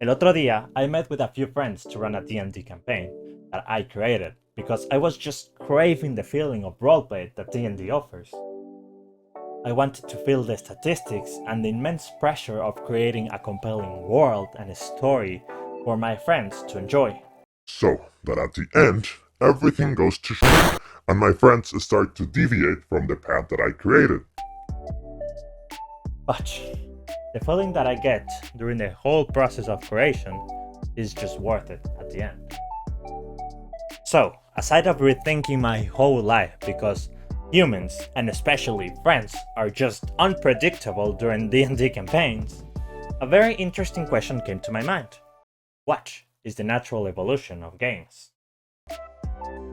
El otro día, I met with a few friends to run a D&D campaign that I created because I was just craving the feeling of roleplay that D&D offers. I wanted to feel the statistics and the immense pressure of creating a compelling world and a story for my friends to enjoy. So that at the end, everything goes to shit, and my friends start to deviate from the path that I created. But the feeling that I get during the whole process of creation is just worth it at the end. So, aside of rethinking my whole life because humans, and especially friends, are just unpredictable during D&D campaigns, a very interesting question came to my mind. What is the natural evolution of games?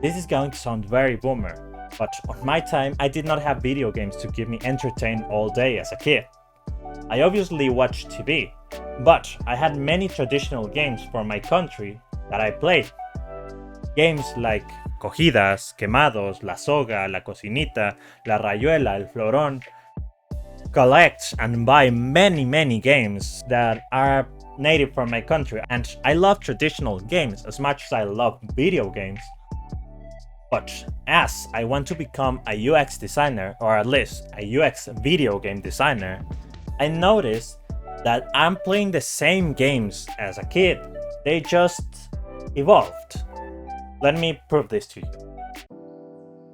This is going to sound very boomer, but on my time I did not have video games to keep me entertained all day as a kid. I obviously watched TV, but I had many traditional games from my country that I played. Games like Cogidas, Quemados, La Soga, La Cocinita, La Rayuela, El Florón collect and buy many games that are native from my country, and I love traditional games as much as I love video games. But as I want to become a UX designer, or at least a UX video game designer, I noticed that I'm playing the same games as a kid. They just evolved. Let me prove this to you.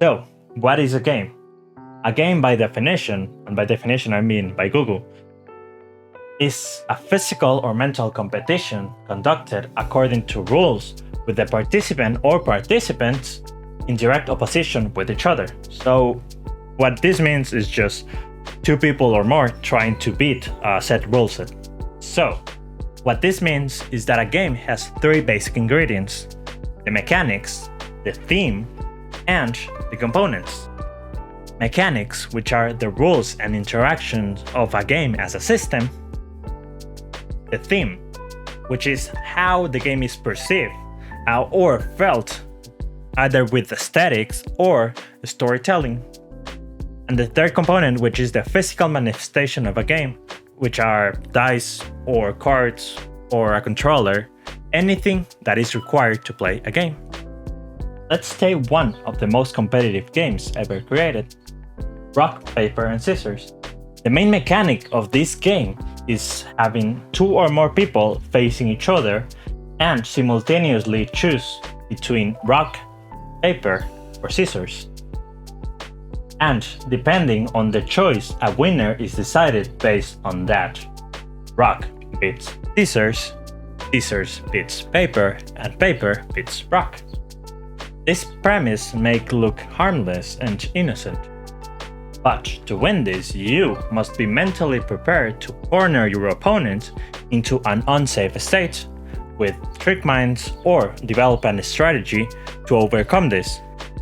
So, what is a game? A game by definition, and by definition I mean by Google, is a physical or mental competition conducted according to rules with the participant or participants in direct opposition with each other. So, what this means is just two people or more trying to beat a set rule set. So, what this means is that a game has three basic ingredients: the mechanics, the theme, and the components. Mechanics, which are the rules and interactions of a game as a system. The theme, which is how the game is perceived or felt, either with aesthetics or storytelling. And the third component, which is the physical manifestation of a game, which are dice or cards or a controller, anything that is required to play a game. Let's take one of the most competitive games ever created: rock, paper, and scissors. The main mechanic of this game is having two or more people facing each other and simultaneously choose between rock, paper, or scissors. And depending on the choice, a winner is decided based on that. Rock beats scissors, scissors beats paper, and paper beats rock. This premise may look harmless and innocent, but to win this, you must be mentally prepared to corner your opponent into an unsafe state with trick minds, or develop a strategy to overcome this.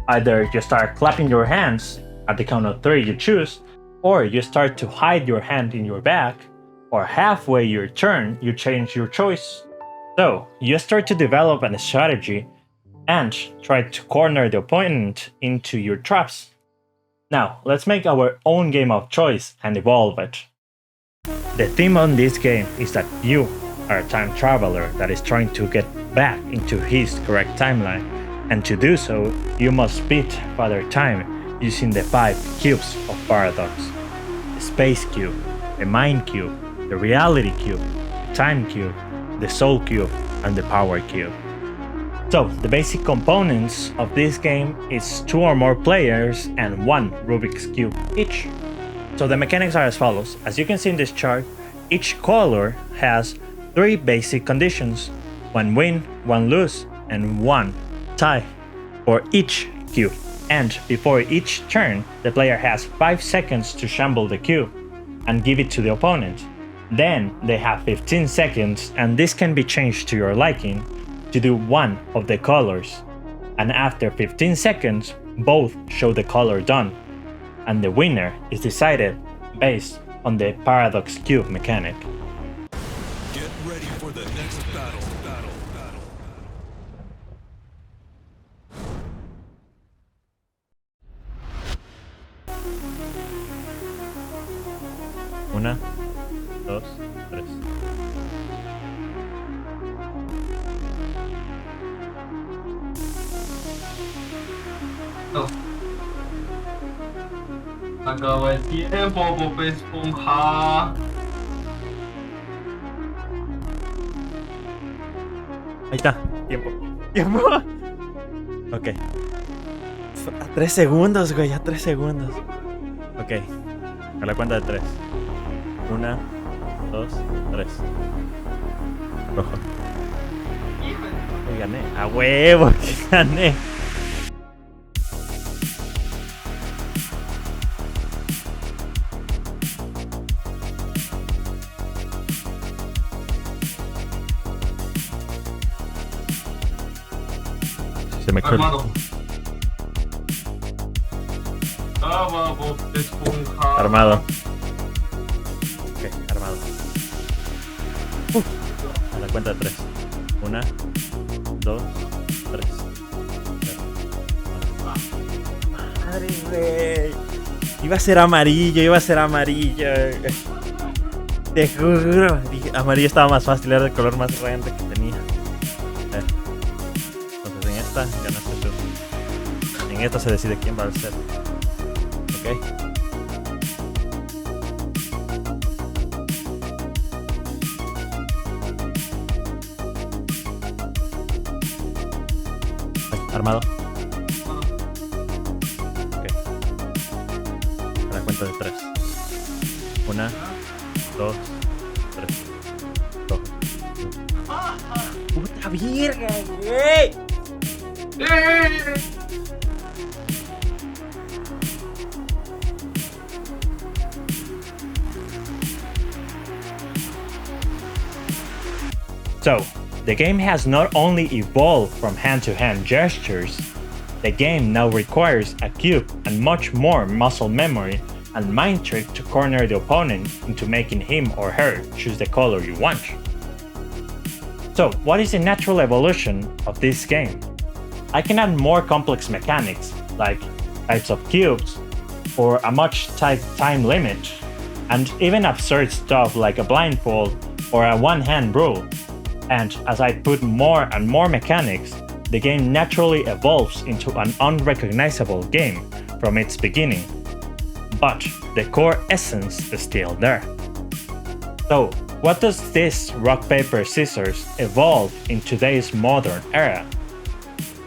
Either you start clapping your hands at the count of 3 you choose, or you start to hide your hand in your back, or halfway your turn you change your choice. So you start to develop a strategy and try to corner the opponent into your traps. Now let's make our own game of choice and evolve it. The theme on this game is that you are a time traveler that is trying to get back into his correct timeline, and to do so you must beat Father Time using the 5 cubes of paradox: the space cube, the mind cube, the reality cube, the time cube, the soul cube, and the power cube. So the basic components of this game is 2 or more players and 1 Rubik's Cube each. So the mechanics are as follows. As you can see in this chart, each color has 3 basic conditions: 1 win, 1 lose, and 1 tie for each cube. And before each turn, the player has 5 seconds to shamble the cube and give it to the opponent. Then they have 15 seconds, and this can be changed to your liking, to do one of the colors. And after 15 seconds, both show the color done, and the winner is decided based on the paradox cube mechanic. Get ready for the next battle. Una, dos, tres. acaba el tiempo, Bob Esponja. Ahí está. Tiempo. Tiempo. Ok. A 3 segundos, güey. A 3 segundos. Ok. A la cuenta de 3. 1, 2, 3. Rojo. Y gané. A huevo que gané. Se me corta. Armado. Acaba Bob Esponja. Armado. Ok, armado. A la cuenta de 3. 1, 2, 3. Madre, güey. Iba a ser amarillo, Te juro. Dije, amarillo estaba más fácil, era el color más radiante que tenía. A ver. Entonces en esta ganaste tú. En esta se decide quién va a ser. Ok. Armado. Ok. A la cuenta de 3. 1, 2, 3. Rojo. ¡Puta virga, güey! So, the game has not only evolved from hand-to-hand gestures, the game now requires a cube and much more muscle memory and mind trick to corner the opponent into making him or her choose the color you want. So, what is the natural evolution of this game? I can add more complex mechanics, like types of cubes, or a much tight time limit, and even absurd stuff like a blindfold or a one-hand rule. And as I put more and more mechanics, the game naturally evolves into an unrecognizable game from its beginning. But the core essence is still there. So, what does this rock, paper, scissors evolve in today's modern era?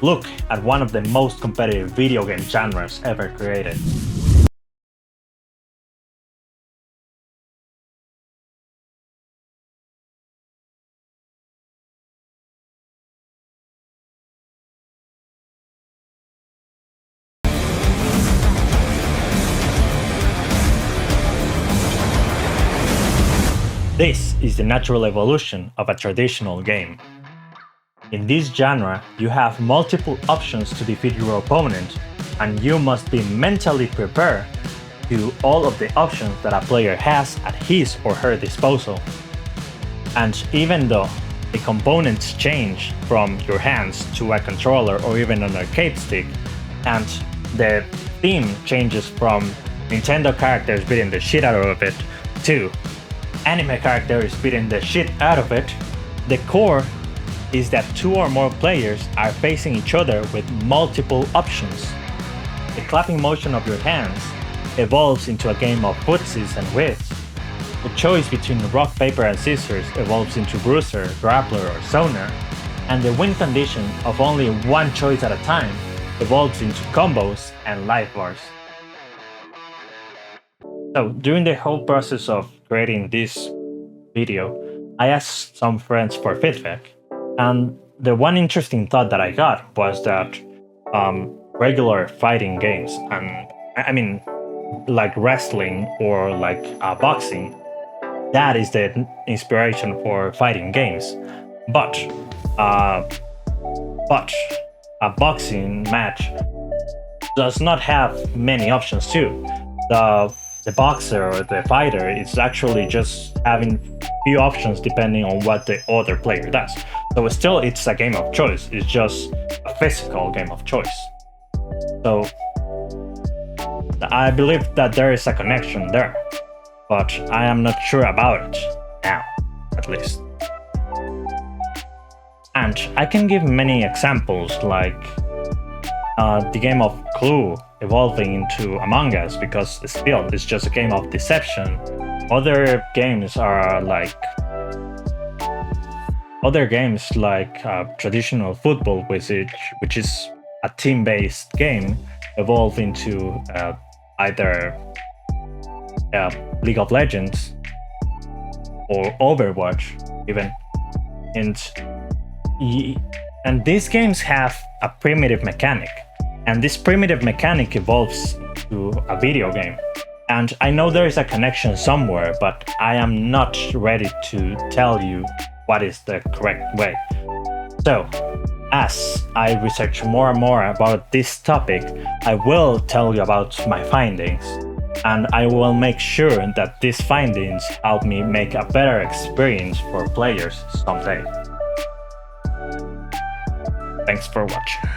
Look at one of the most competitive video game genres ever created. This is the natural evolution of a traditional game. In this genre, you have multiple options to defeat your opponent, and you must be mentally prepared to all of the options that a player has at his or her disposal. And even though the components change from your hands to a controller or even an arcade stick, and the theme changes from Nintendo characters beating the shit out of it to anime characters beating the shit out of it, the core is that 2 or more players are facing each other with multiple options. The clapping motion of your hands evolves into a game of footsies and whiffs. The choice between rock, paper, and scissors evolves into bruiser, grappler, or zoner, and the win condition of only one choice at a time evolves into combos and life bars. So, during the whole process of creating this video, I asked some friends for feedback, and the one interesting thought that I got was that regular fighting games, and I mean like wrestling or like boxing, that is the inspiration for fighting games. But a boxing match does not have many options too. The boxer or the fighter is actually just having few options depending on what the other player does. So still, it's a game of choice. It's just a physical game of choice. So I believe that there is a connection there, but I am not sure about it now, at least. And I can give many examples, like the game of Clue evolving into Among Us, because still it's just a game of deception. Other games like traditional football, which is a team-based game, evolve into either League of Legends or Overwatch even, and these games have a primitive mechanic, and this primitive mechanic evolves to a video game. And I know there is a connection somewhere, but I am not ready to tell you what is the correct way. So, as I research more and more about this topic, I will tell you about my findings, and I will make sure that these findings help me make a better experience for players someday. Thanks for watching.